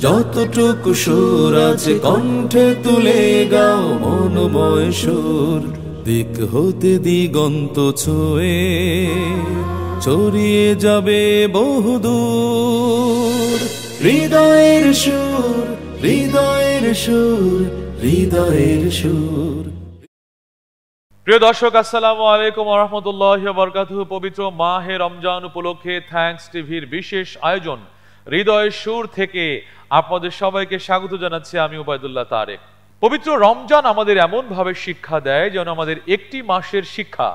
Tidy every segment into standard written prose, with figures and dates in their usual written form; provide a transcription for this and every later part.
যতটুকু সুর আছে কণ্ঠে তুলে গাও মনোময় সুর। দিক হতে দিগন্ত ছুঁয়ে ছড়িয়ে যাবে বহুদূর। হৃদয়ের সুর, হৃদয়ের সুর, হৃদয়ের সুর। প্রিয় দর্শক, আসসালামু আলাইকুম ওয়া রাহমাতুল্লাহি ওয়া বারাকাতুহু। পবিত্র মাহে রমজান উপলক্ষে থ্যাঙ্কস টিভির বিশেষ আয়োজন হৃদয়ের সুর থেকে আপনাদের সবাইকে স্বাগত জানাচ্ছি আমি উবাইদুল্লাহ তারেক। পবিত্র রমজান আমাদের এমন ভাবে শিক্ষা দেয় যেন আমাদের একটি মাসের শিক্ষা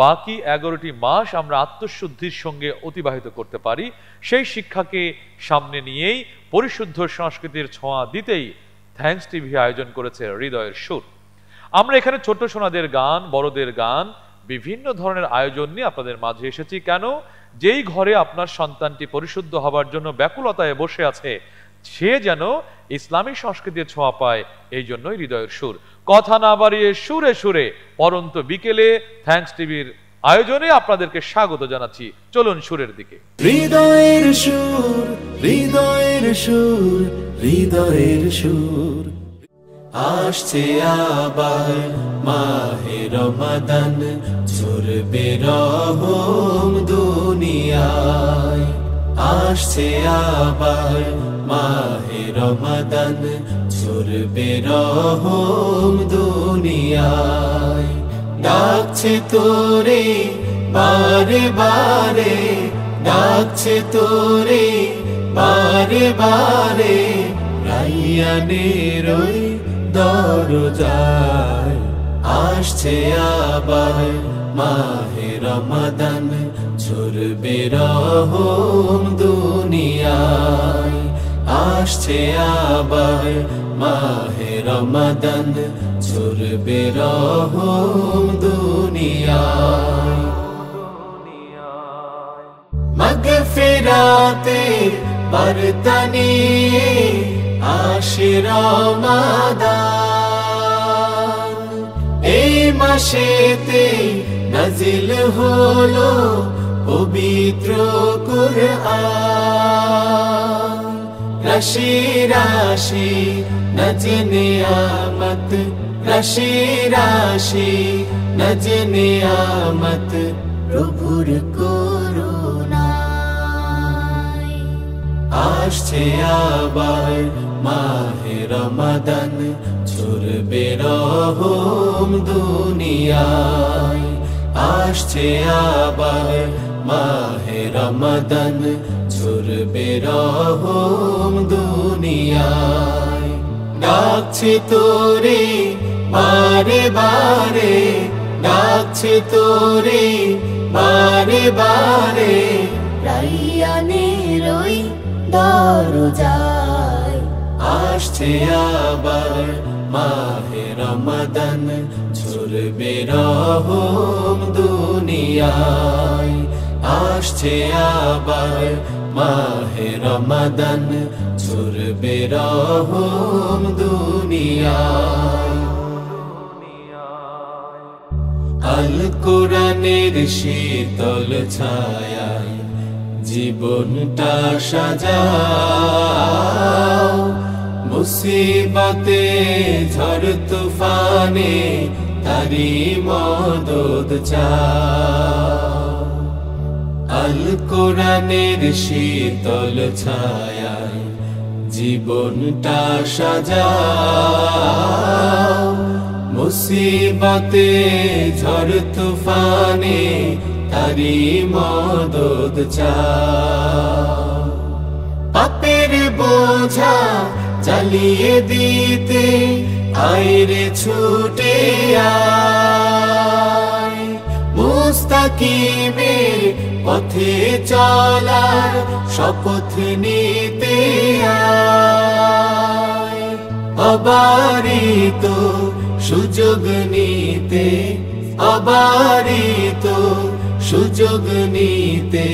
বাকি 11টি মাস আমরা আত্মশুদ্ধির সঙ্গে অতিবাহিত করতে পারি। সেই শিক্ষাকে সামনে নিয়েই পরিশুদ্ধ সংস্কৃতির ছোঁয়া দিতেই থ্যাঙ্কস টিভি আয়োজন করেছে হৃদয়ের সুর। আমরা এখানে ছোট্ট সোনাদের গান, বড়দের গান, বিভিন্ন ধরনের আয়োজন নিয়ে আপনাদের মাঝে এসেছি। কেন? যেই ঘরে আপনার সন্তানটি পরিশুদ্ধ হবার জন্য ব্যাকুলতায় বসে আছে, সে যেন ইসলামী সংস্কৃতির ছোঁয়া পায়, এই জন্যই হৃদয়ের সুর। কথা না বাড়িয়ে সুরে সুরে পরন্ত বিকেলে থ্যাঙ্কস টিভির আয়োজনে আপনাদেরকে স্বাগত জানাচ্ছি। চলুন সুরের দিকে। হৃদয়ের সুর, হৃদয়ের সুর, হৃদয়ের সুর। আসছে আবার মাহে রমাদান, ঝরবে রহম দুনিয়ায়। আসছে আবার মাহে রমাদান, ঝরবে রহম দুনিয়ায়। ডাকছে তোরে বারে বারে, ডাকছে তোরে বারে বারে, রাইয়ানের ওই দরজায়। আসছে আবার মাহে রমাদান, ঝরবে রহম দুনিয়ায়। আসছে আবার মাহে রমাদান, ঝরবে রহম দুনিয়ায়। মাগফিরাতের বার্তা নিয়ে আসে রমাদান। এই মাসেতে নাজিল হলো পবিত্র কুরআন। রাশি রাশি নজে নিয়ামত, রাশি রাশি নজে নিয়ামত, প্রভুর করুণায়। আসছে আবার মাহে রমাদান, ঝরবে রহম দুনিয়ায়। আসছে আবার মাহে রমাদান, ঝরবে রহম দুনিয়ায়। ডাকছে তোরে বারে বারে, ডাকছে তোরে বারে বারে, রাইয়ানের ওই দরজায়। আসছে আবার মাহে রমাদান, ঝরবে রহম দুনিয়ায়। আসছে আবার মাহে রমাদান, ঝরবে রহম দুনিয়ায়। আল কোরআনের শীতল ছায়ায় জীবনটা সাজাও। মুসিবতে ঝড় তুফানে তারি মদদ চাও। আল কোরআনের শীতল ছায়ায় জীবনটা সাজাও। মুসিবতে ঝড় তুফানে তারি মদদ চাও। পাপের বোঝা চালিয়ে দিতে আইরে ছুটে আয়। মুস্তাকিমে পথে চলার শপথ নিতে আয়। অবারিত সুযোগ নিতে, অবারিত সুযোগ নিতে,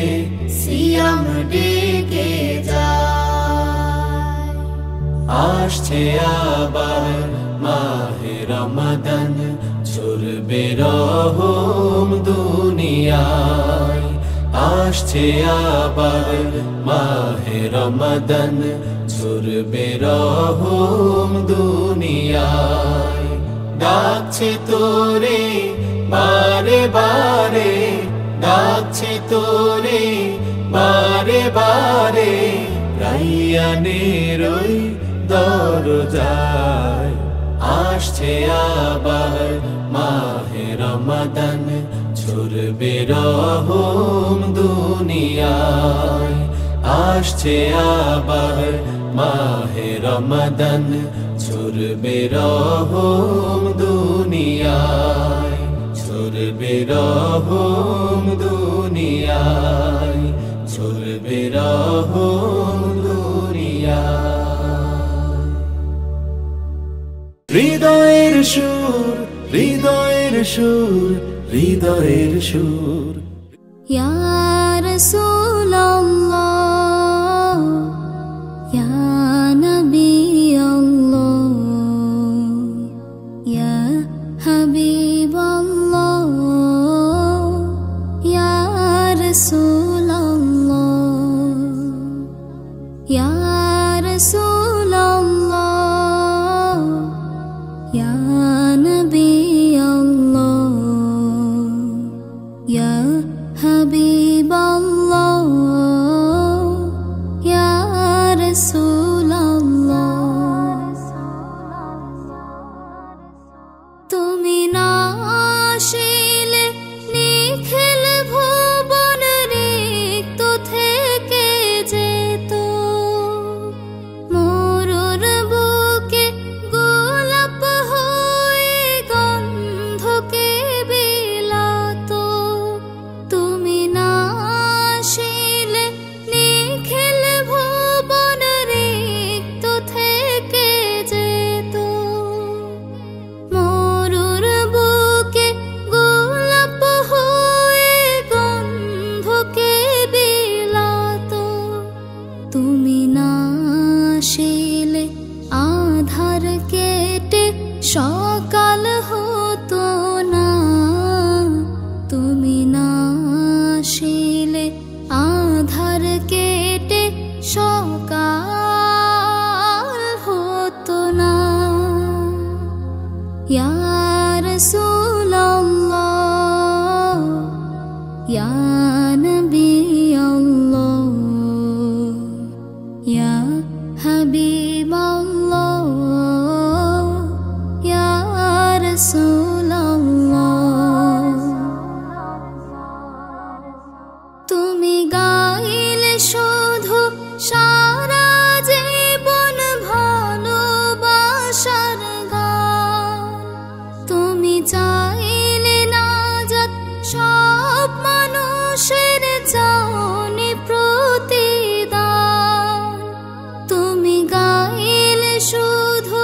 সিয়াম ডেকে যায়। আসছে আবার মাহে রমাদান, ঝরবে রহম দুনিয়ায়। আসছে আবার মাহে রমাদান, ঝরবে রহম দুনিয়ায়। ডাকছে তোরে বারে বারে, ডাকছে তোরে বারে বারে, রাইয়ানের ওই দরজায়। আসছে আবার মাহে রমাদান, ঝরবে রহম দুনিয়ায়। আসছে আবার মাহে রমাদান, ঝরবে রহম দুনিয়ায়। ঝরবে রহম দুনিয়ায়, ঝরবে রহম দুনিয়ায়। হৃদয়ের সুর, হৃদয়ের সুর, হৃদয়ের সুর। ইয়া রাসূলুল্লাহ, ইয়া নবী আল্লাহ, ইয়া হাবিব আল্লাহ, ইয়া রাসূলুল্লাহ, ইয়া রাসূলুল্লাহ, ইয়া নবী আল্লাহ, ইয়া হাবিব আল্লাহ, ইয়া রাসূলুল্লাহ। তুমি না আসিলে নিখিল ভুবন রিক্ত থেকে যেত, মরুর বুকে গোলাপ হয়ে গন্ধকে বিলাতো। তুমি না আসিলে নিখিল ভুবন রিক্ত থেকে যেত, মরুর বুকে গোলাপ হয়ে গন্ধকে বিলাতো। তুমি না আসিলে আধার কেটে সকাল হতো না, তুমি না আসিলে আধার কেটে সকাল হতো না। ইয়া রাসূলুল্লাহ, ইয়া নবী আল্লাহ, ইয়া হাবিব আল্লাহ, ইয়া রাসূলুল্লাহ। তুমি গাইলে শুধু সারা জীবন ভালোবাসার গান, তুমি চাইলে নাজাত সব মানুষের চাওনি প্রতিদান। তুমি গাইলে শুধু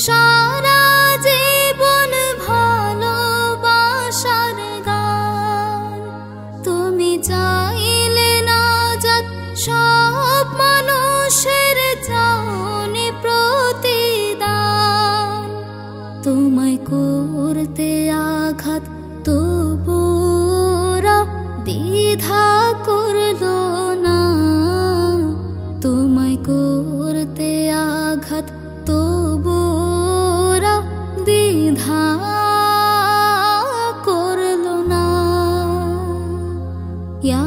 সারা জীবন ভালোবাসার গান, তুমি চাইলে নাজাত সব মানুষের চাওনি প্রতিদান। তোমায় করতে আঘাত তবুরা দ্বিধা করলো না, তোমায় করতে আঘাত তবুরা দ্বিধা করলো না। ইয়া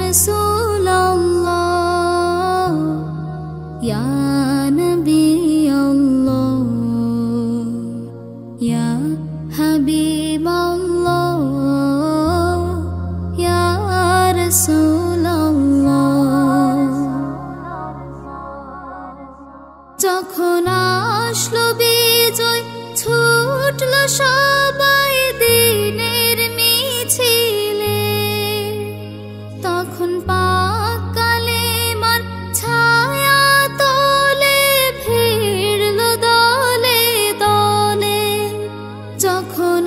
রাসূলুল্লাহ, ইয়া নবী আল্লাহ, ইয়া হাবিব আল্লাহ, ইয়া রাসূলুল্লাহ। যখন আসলো বিজয় ছুটলো সবাই দিনের মিছিলে, তখন পাক কালেমার ছায়া তলে ভিড়লো দলে দলে। যখন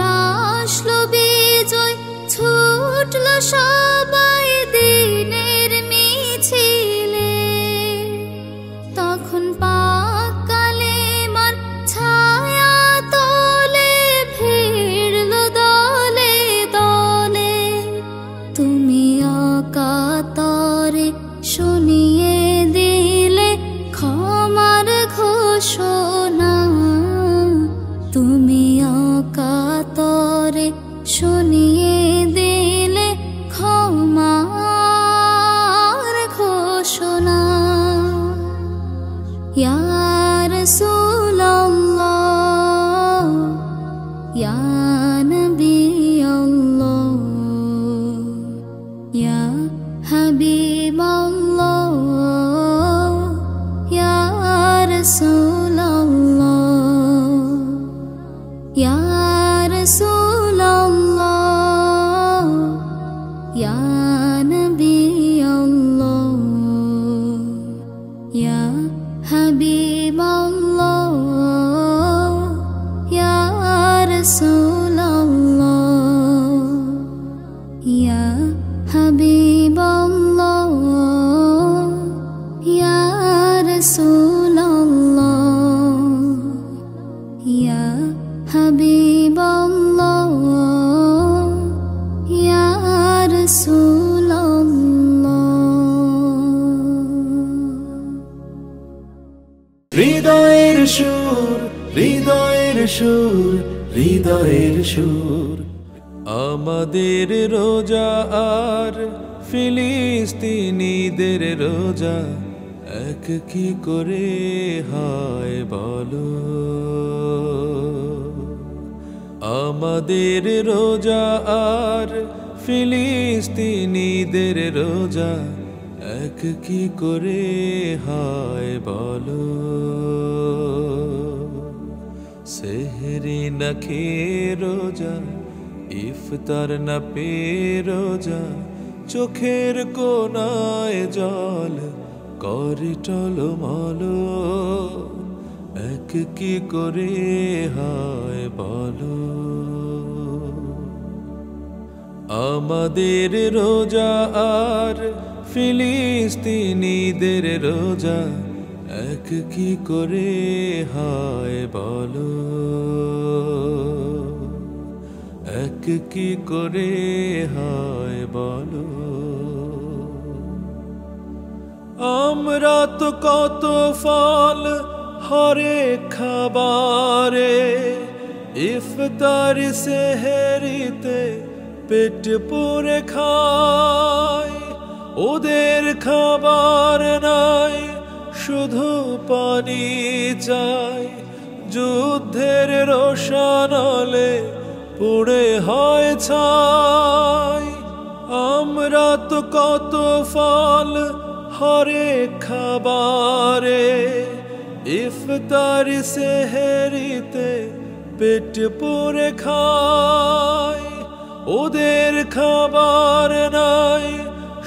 আসলো বিজয় ছুটলো সবাই দিনের মিছিলে, তখন পাক কালেমার ছায়া তলে ভিড়লো দলে দলে। তুমি অকাতরে শুনিয়ে দিলে ঘোষণা তুমি অকাতরে শুনিয়ে দিলে ক্ষমার ঘোষণা ইয়া রাসূলুল্লাহ ইয়া নবী আল্লাহ ইয়া হাবিব আল্লাহ ইয়া রাসূলুল্লাহ ইয়া রাসূলুল্লাহ ইয়া নবী আল্লাহ ইয়া হাবিব আল্লাহ ইয়া রাসূলুল্লাহ ইয়া হাবিব আল্লাহ ইয়া রাসূলুল্লাহ ইয়া হাবিব আল্লাহ ইয়া রাসূলুল্লাহ হৃদয়ের সুর হৃদয়ের সুর হৃদয়ের সুর আমাদের রোজা আর ফিলিস্তিনিদের রোজা এক কি করে হয় বলো আমাদের রোজা আর ফিলিস্তিনিদের রোজা এক কি করে হয় বলো সেহরি না খেয়ে রোজা ইফতার না পেয়ে রোজা চোখের কোনায় জল করে টলমল এক কি করে হয় বলো আমাদের রোজা আর ফিলিস্তিনিদের রোজা এক কি করে হয় বলো এক কি করে হয় বলো আমরা তো কত ফল হরে খাবারে ইফতার সেহরিতে পেট পুরে খাই ওদের খাবার নাই শুধু পানি চাই যুদ্ধের রোশানলে পুড়ে হয় ছাই আমরা তো কত ফল হরে খাবারে ইফতার সেহরিতে পেট পুরে খাই ওদের খাবার নাই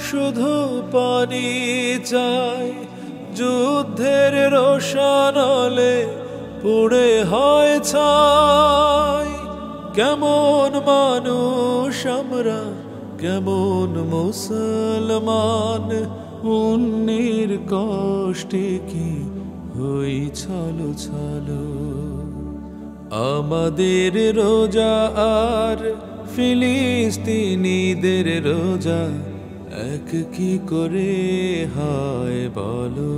শুধু পানি চাই যুদ্ধের রোশানলে পুড়ে হয় ছাই কেমন মানুষ আমরা কেমন মুসলমান অন্যের কষ্টে কি হই ছলো ছলো আমাদের রোজা আর ফিলিস্তিনিদের রোজা এক কি করে হয় বলো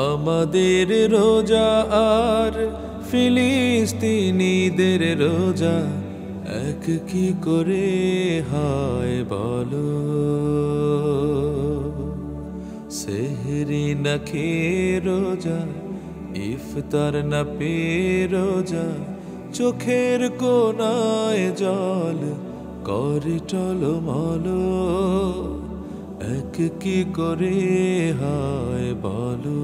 আমাদের রোজা আর ফিলিস্তিনিদের রোজা এক কি করে হয় বলো সেহরি না খেয়ে রোজা ইফতার না পেয়ে রোজা চোখের কোনায় জল করে টলমল এক কি করে হয় বলো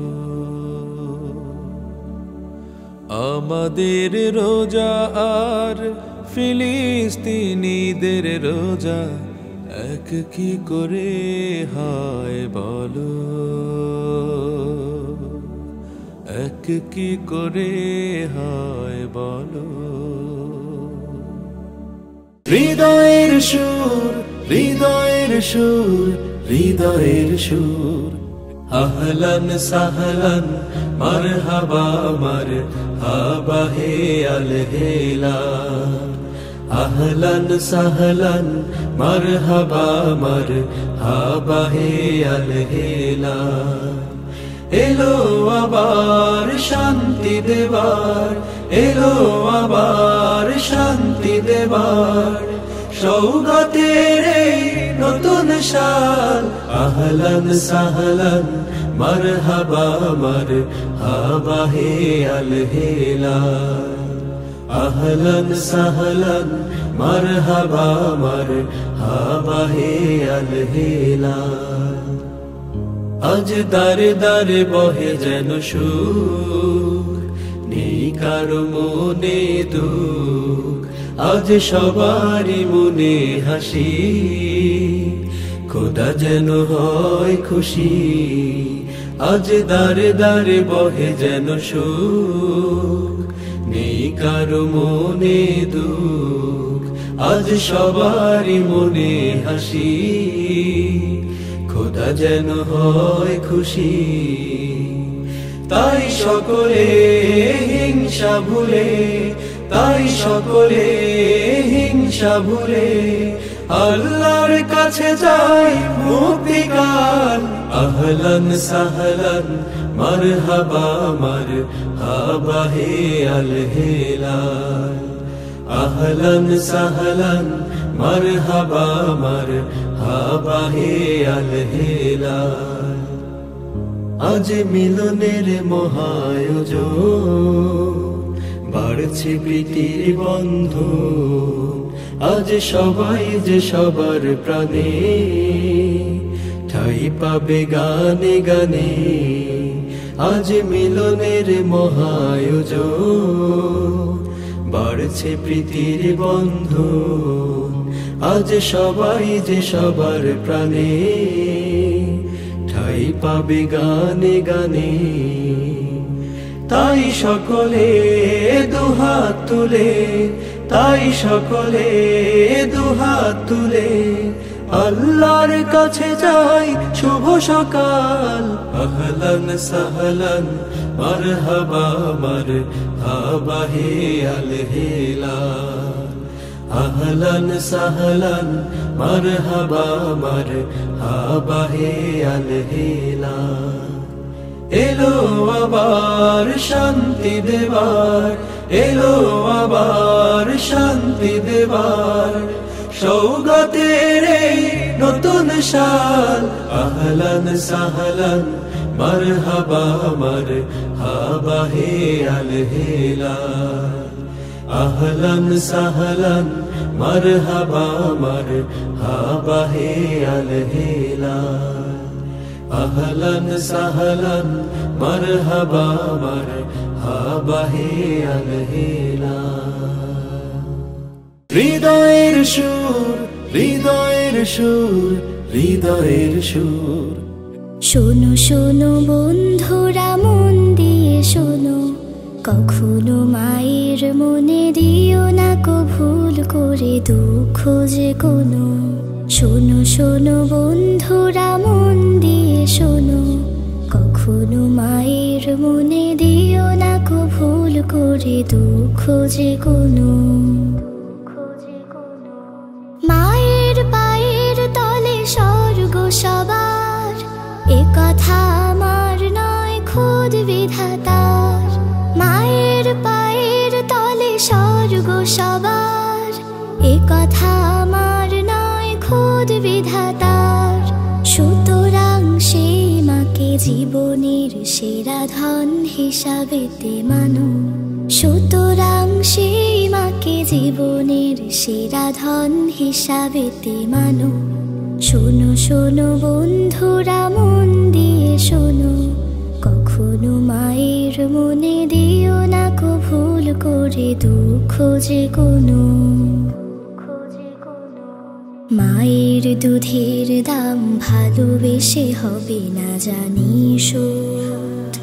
আমাদের রোজা আর ফিলিস্তিনিদের রোজা এক কি করে হয় বলো এক কি করে হয় বলো হৃদয়ের সুর হৃদয়ের সুর হৃদয়ের সুর আহলান সাহলান মারহাবা মারহাবা হে আল হেলা আহলান সাহলান মারহাবা মারহাবা হে আল হেলা এলো আবার শান্তি দেবার, এলো আবার শান্তি দেবার। সৌগাতের এই নতুন সাল, আহলান সাহলান মারহাবা মারহাবা হে আল হিলাল। আহলান সাহলান মারহাবা মারহাবা হে আল হিলাল। আজ দারে দারে বহে যেন সুখ, নেই কারো মনে দুঃখ। আজ সবারই মনে হাসি, খোদা যেন হয় খুশি। আজ দারে দারে বহে যেন সুখ, নেই কারো মনে দুঃখ। আজ সবারই মনে হাসি, খোদা যেন হয় খুশি। তাই সকলে হিংসা ভুলে, তাই সকলে হিংসা ভুলে আল্লাহর কাছে যাই মুক্তিকাল। আহলান সাহলান মারহাবা মারহাবা হে আল হিলাল। আহলান সাহলান মারহাবা মারহাবা হে আল হিলাল। আজ মিলনের মহায়োজন, বাড়ছে প্রীতির বন্ধন। আজ সবাই যে সবার প্রাণে ঠাই পাবে গানে গানে। আজ মিলনের মহায়োজন, বাড়ছে প্রীতির বন্ধন। আজ সবাই যে সবার প্রাণে ঠাই পাবে গানে গানে। তাই সকলে দুহাত তুলে, তাই সকলে দুহাত তুলে আল্লাহর কাছে যাই শুভ সকাল। আহলান সাহলান মারহাবা মারহাবা হে আল হিলাল। আহলান সাহলান মারহাবা মারহাবা হে আল হিলাল। এলো আবার শান্তি দেবার, এলো আবার শান্তি দেবার। সৌগাতের এই নতুন সাল, আহলান সাহলান মারহাবা মারহাবা হে আল হিলাল। আহলান সাহলান মারহাবা মারহাবা হে আল হিলাল। আহলান সাহলান মারহাবা মারহাবা হে আল হিলাল। হৃদয়ের সুর, হৃদয়ের সুর, হৃদয়ের সুর। শোনো শোনো বন্ধুরা মন দিয়ে শোনো, কখনো মায়ের মনে দিও না কো ভুল করে দুঃখ যে কোনো। শোনো শোনো বন্ধুরা মন দিয়ে শোনো, কখনো মায়ের মনে দিও না কো ভুল করে দুঃখ যে কোনো। মায়ের পায়ের তলে স্বর্গ সবার, এ কথা আমার নয় খোদ বিধাতার। মায়ের পায়ের তলে স্বর্গ সবার, এ কথা আমার নয় খোদ বিধাতার। সুতরাং সেই মাকে জীবনের সেরা ধন হিসাবেতে মানো। সুতরাং সেই মাকে জীবনের সেরা ধন হিসাবেতে মানো। শোনো শোনো বন্ধুরা মন দিয়ে শোনো, কখনো মায়ের মনে দিও না কো ভুল করে দুঃখ যে কোনো। মায়ের দুধের দাম ভালোবেসে হবে না জানি শোধ,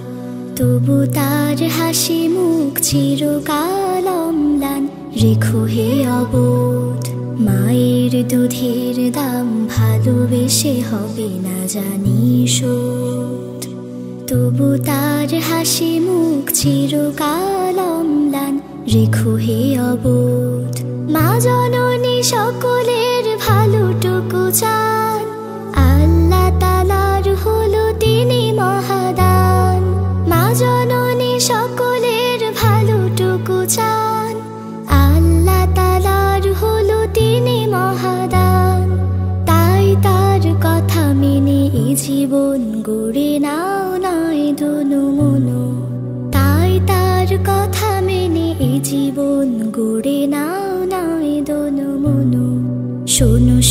তবু তার হাসি মুখ চিরকাল অম্লান রেখো হে অবোধ। মায়ের দুধের দাম ভালোবেসে হবে না জানি শোধ, তবু তার হাসি মুখ চিরকাল অম্লান রেখো হে অবোধ। মা জননী সকলের ভালোটুকু চান, আল্লাহ তাআলার হলো তিনি মহাদান।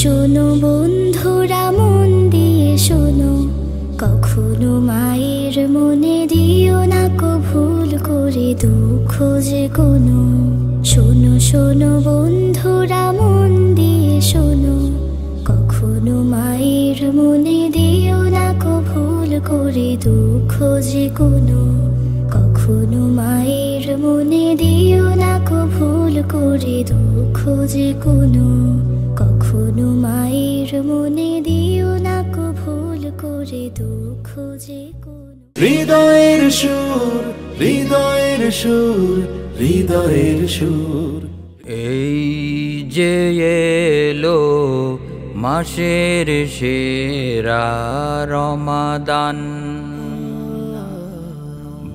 শোনো বন্ধুরা মন দিয়ে শোনো, কখনো মায়ের মনে দিও না কো ভুল করে দুঃখ যে কোনো। শোনো শোনো বন্ধুরা মন দিয়ে শোনো, কখনো মায়ের মনে দিও না কো ভুল করে দুঃখ যে কোনো। কখনো মায়ের মনে দিও না কো ভুল করে দুঃখ যে কোনো। কখনো মায়ের মনে দিও না কো ভুল করে দুঃখ যে কোনো। হৃদয়ের সুর, হৃদয়ের সুর, হৃদয়ের সুর। এই যে এলো মাসের সেরা রমাদান,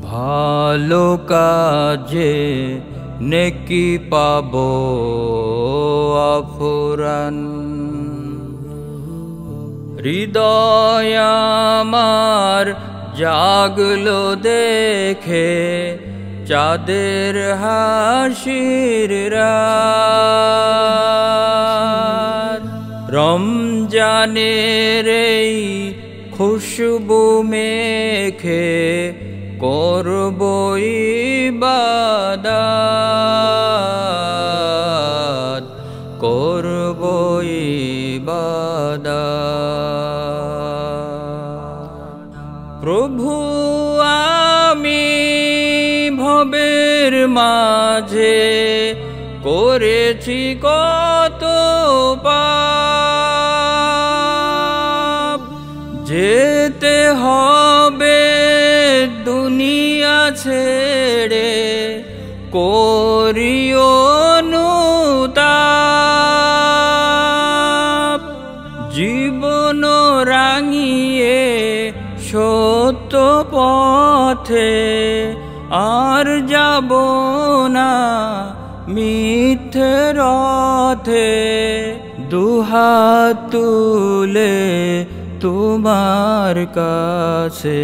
ভালো কাজে নেকি পাবো আফুরান। হৃদয় আমার জাগলো দেখে চাঁদের হাসির রাত। রমজানের এই খুশবু মেখে করবো ইবাদত, করবো ইবাদত। প্রভু আমি ভবের মাঝে করেছি কত পাপ, যেতে হবে দুনিয়া ছেড়ে করিও অনুতাপ। জীবন রাঙিয়ে সত্য পথে আর যাব না মিথ্যে রথে। দুহাত তুলে তোমার কাছে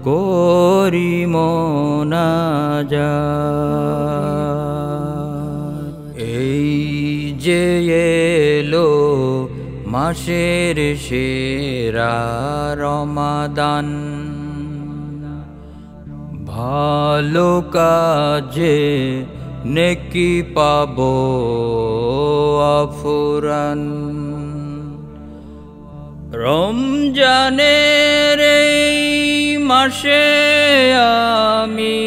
করি মোনাজাত। এই যে এলো মাসের সেরা রমাদান, ভালো কাজে নেকি পাবো আফুরান। রমজানের এই মাসে আমি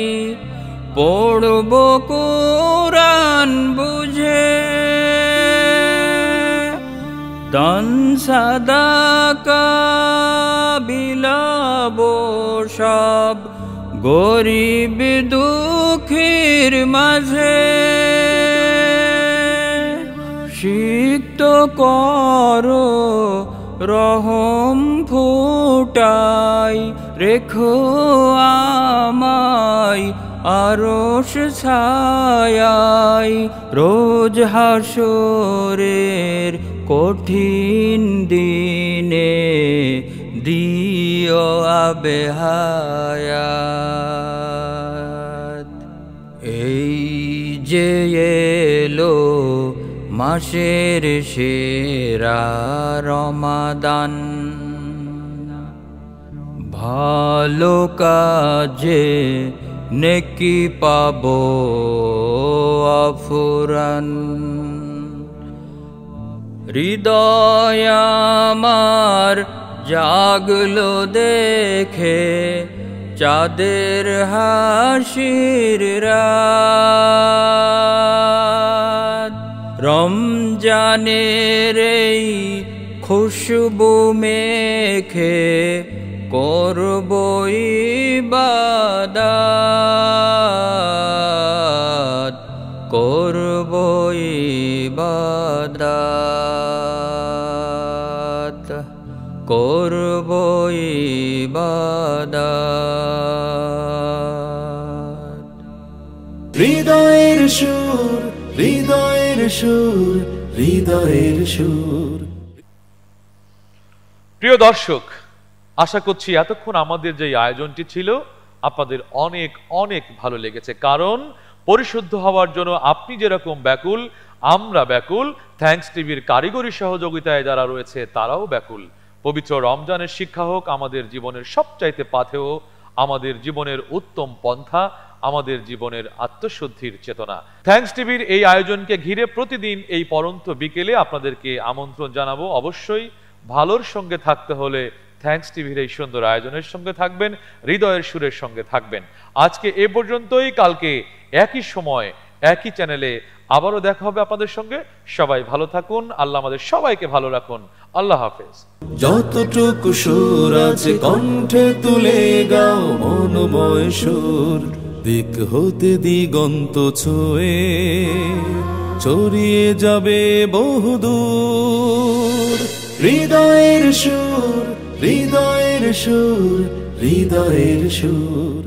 পড়ব কুরআন বুঝে, দান সাদাকা বিলাবো সব গরিব দুঃখীর মাঝে। সিক্ত করো রহম ফুটাই, রেখো আমায় আরশ ছায়ায়। রোজ হাসরের কঠিন দিনে দিও আবে হায়াত। এই যে এলো মাসের সেরা রমাদান, ভালো কাজে নেকি পাবো আফুরান। হৃদয় আমার জাগলো দেখে চাঁদের হাসির রাত। রমজানের এই খুশবু মেখে করবো ইবাদত, করবো ইবাদত, করবো ইবাদত। হৃদয়ের সুর, হৃদয়ের সুর, হৃদয়ের সুর। প্রিয় দর্শক, আশা করছি এতক্ষণ আমাদের যে আয়োজনটি ছিল আপনাদের অনেক অনেক ভালো লেগেছে, কারণ পরিশুদ্ধ হওয়ার জন্য আপনি যেরকম ব্যাকুল আমরা ব্যাকুল, থ্যাঙ্কস টিভির কারিগরি সহযোগিতায় যারা রয়েছে তারাও ব্যাকুল। পবিত্র রমজানের শিক্ষা হোক আমাদের জীবনের সবচাইতে পাথেয়, আমাদের জীবনের উত্তম পন্থা, আমাদের জীবনের আত্মশুদ্ধির চেতনা। থ্যাঙ্কস টিভির এই আয়োজনকে ঘিরে প্রতিদিন এই পরন্ত বিকেলে আপনাদেরকে আমন্ত্রণ জানাবো। অবশ্যই ভালোর সঙ্গে থাকতে হলে থ্যাঙ্কস টিভির এই সুন্দর আয়োজনের সঙ্গে থাকবেন, হৃদয়ের সুরের সঙ্গে থাকবেন। আজকে এ পর্যন্তই, কালকে একই সময় একই চ্যানেলে আবারও দেখা হবে আপনাদের সঙ্গে। সবাই ভালো থাকুন, আল্লাহ আমাদের সবাইকে ভালো রাখুন। আল্লাহ হাফেজ। যতটুকু সুর আছে কণ্ঠে তুলে গাও মনোময় সুর, দিক হতে দিগন্ত ছুঁয়ে ছড়িয়ে যাবে বহুদূর। হৃদয়ের সুর, হৃদয়ের সুর, হৃদয়ের সুর।